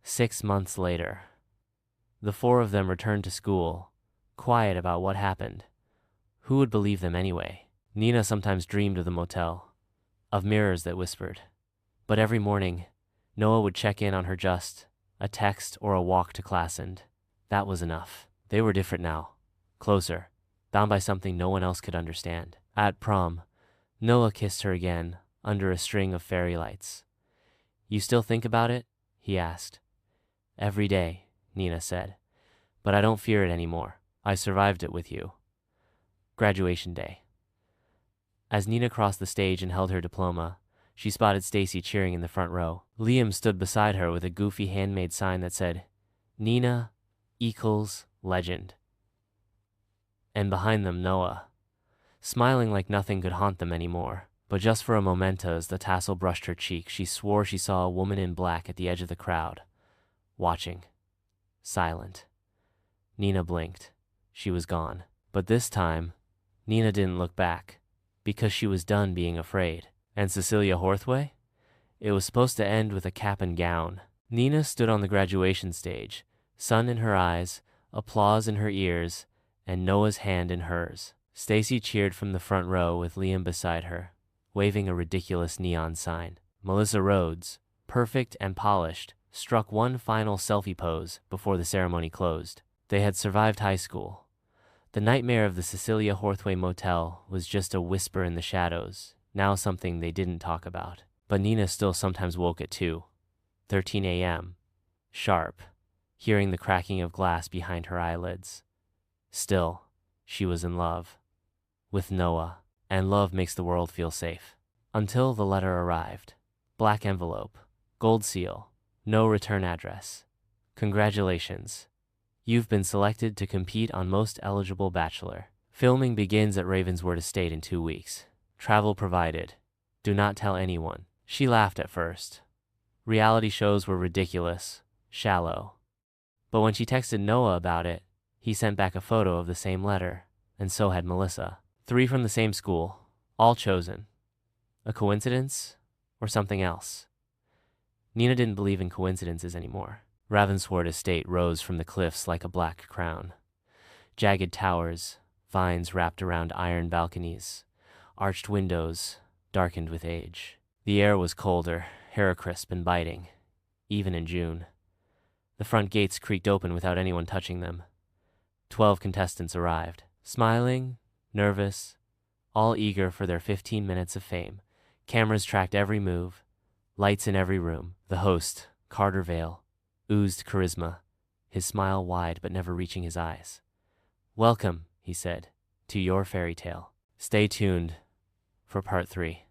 6 months later, the four of them returned to school, quiet about what happened. Who would believe them anyway? Nina sometimes dreamed of the motel, of mirrors that whispered. But every morning, Noah would check in on her, just a text or a walk to class, and that was enough. They were different now, closer, bound by something no one else could understand. At prom, Noah kissed her again under a string of fairy lights. "You still think about it?" he asked. "Every day," Nina said. "But I don't fear it anymore. I survived it with you." Graduation day. As Nina crossed the stage and held her diploma, she spotted Stacy cheering in the front row. Liam stood beside her with a goofy handmade sign that said, "Nina equals legend." And behind them, Noah, smiling like nothing could haunt them anymore. But just for a moment, as the tassel brushed her cheek, she swore she saw a woman in black at the edge of the crowd, watching, silent. Nina blinked. She was gone. But this time, Nina didn't look back, because she was done being afraid. And Cecilia Horthway? It was supposed to end with a cap and gown. Nina stood on the graduation stage, sun in her eyes, applause in her ears, and Noah's hand in hers. Stacy cheered from the front row with Liam beside her, waving a ridiculous neon sign. Melissa Rhodes, perfect and polished, struck one final selfie pose before the ceremony closed. They had survived high school. The nightmare of the Cecilia Horthway Motel was just a whisper in the shadows, now something they didn't talk about. But Nina still sometimes woke at 2:13 a.m., sharp, hearing the cracking of glass behind her eyelids. Still, she was in love. With Noah, and love makes the world feel safe. Until the letter arrived. Black envelope, gold seal, no return address. "Congratulations. You've been selected to compete on Most Eligible Bachelor. Filming begins at Ravenswood Estate in 2 weeks. Travel provided. Do not tell anyone." She laughed at first. Reality shows were ridiculous, shallow. But when she texted Noah about it, he sent back a photo of the same letter, and so had Melissa. 3 from the same school, all chosen. A coincidence or something else? Nina didn't believe in coincidences anymore. Ravenswood Estate rose from the cliffs like a black crown. Jagged towers, vines wrapped around iron balconies, arched windows, darkened with age. The air was colder, hair crisp and biting, even in June. The front gates creaked open without anyone touching them. 12 contestants arrived, smiling, nervous, all eager for their 15 minutes of fame. Cameras tracked every move, lights in every room. The host, Carter Vale, oozed charisma, his smile wide but never reaching his eyes. "Welcome," he said, "to your fairy tale. Stay tuned for part 3.